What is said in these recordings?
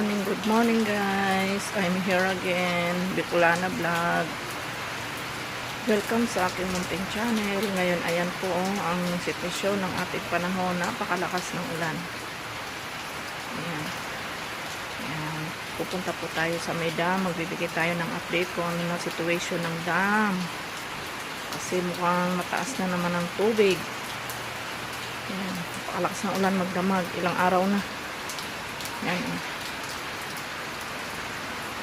Good morning guys. I'm here again, Bicolana Vlog. Welcome sa aking munting channel. Ngayon ayan po ang sitwasyon ng ating panahon. Napakalakas ng ulan. Ayan. Ayan. Pupunta po tayo sa may dam. Magbibigay tayo ng update kung ano na situation ng dam. Kasi mukhang mataas na naman ang tubig. Ayan. Napakalakas ng ulan magdamag. Ilang araw na. Ayan.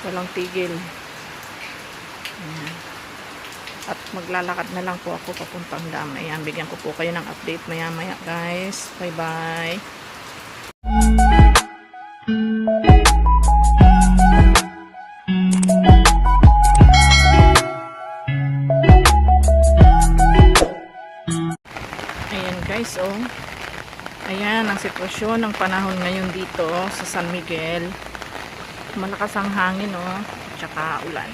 Walang tigil. Ayan. At maglalakad na lang po ako papuntang dam. Ayan, bigyan ko po kayo ng update maya maya guys. Bye bye. Ayan guys, oh. Ayan ang sitwasyon ng panahon ngayon dito sa San Miguel. Malakas ang hangin, oh, tsaka ulan.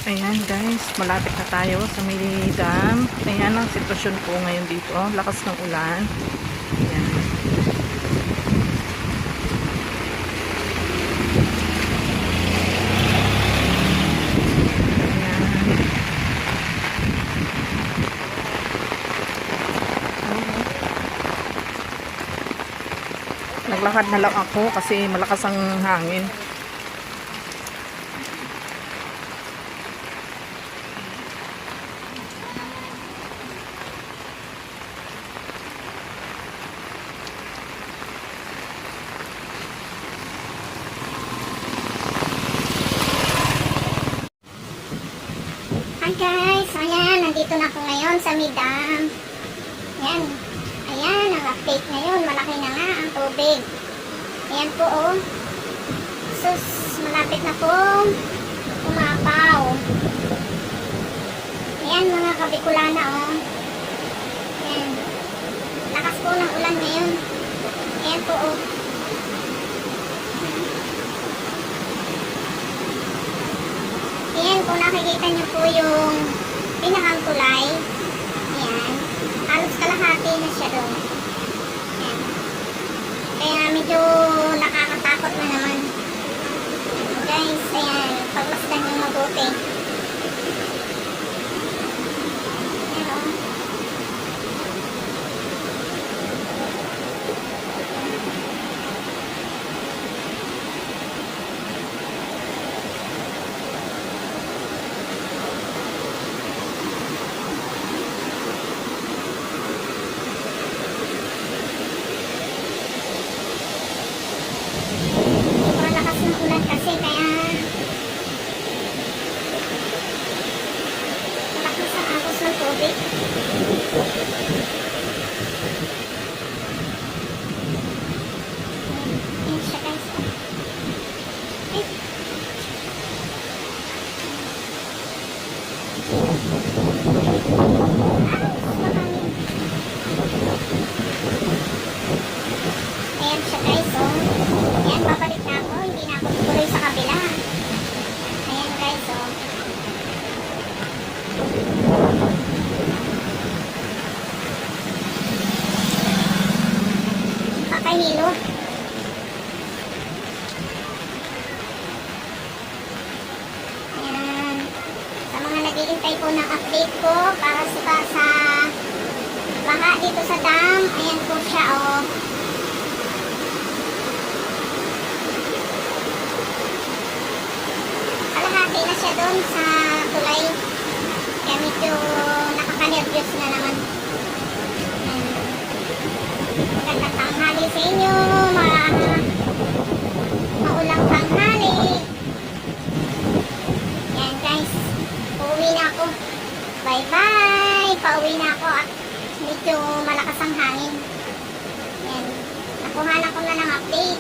Ayan guys, malapit na tayo sa may dam. Ayan ang sitwasyon po ngayon dito, oh, lakas ng ulan. Ayan. Naglakad na lang ako kasi malakas ang hangin. Hi guys! Ayan, nandito na ako ngayon sa Midam. Ayan. Ayan, ang update ngayon. Malaki na nga ang tubig. Ayan po, oh. Sus, malapit na pong umapaw. Ayan, mga kabikulana, oh. Ayan. Lakas po ng ulan ngayon. Ayan po, oh. Ayan, kung nakikita niyo po yung pinakang tulay. Ayan. Halos kalahati na siya doon. Ayan. Kaya medyo nakakatakot na naman. Guys, ayan. Pagmasdan nyo mabuti. Ayan, oh. Kasi kaya malakas ang agos ng tubig. Ayan siya guys. Eh. Ayan siya guys, oh. Ayan, babalik na ako. Hindi na ako tutuloy sa kabila. Ayan guys, oh. Pakahilo. Ayan. Sa mga naghihintay po ng update ko para sa baha dito sa dam. Ayan po siya, oh. Kalahati na siya doon sa tulay. Kaya medyo nakaka-nervyos na naman. Magandang tanghali sa inyo. Maulang tanghali. Yan guys. Uuwi na ako. Bye bye. Pauwi na ako at medyo malakas ang hangin. Yan. Nakuha na ko na ng update.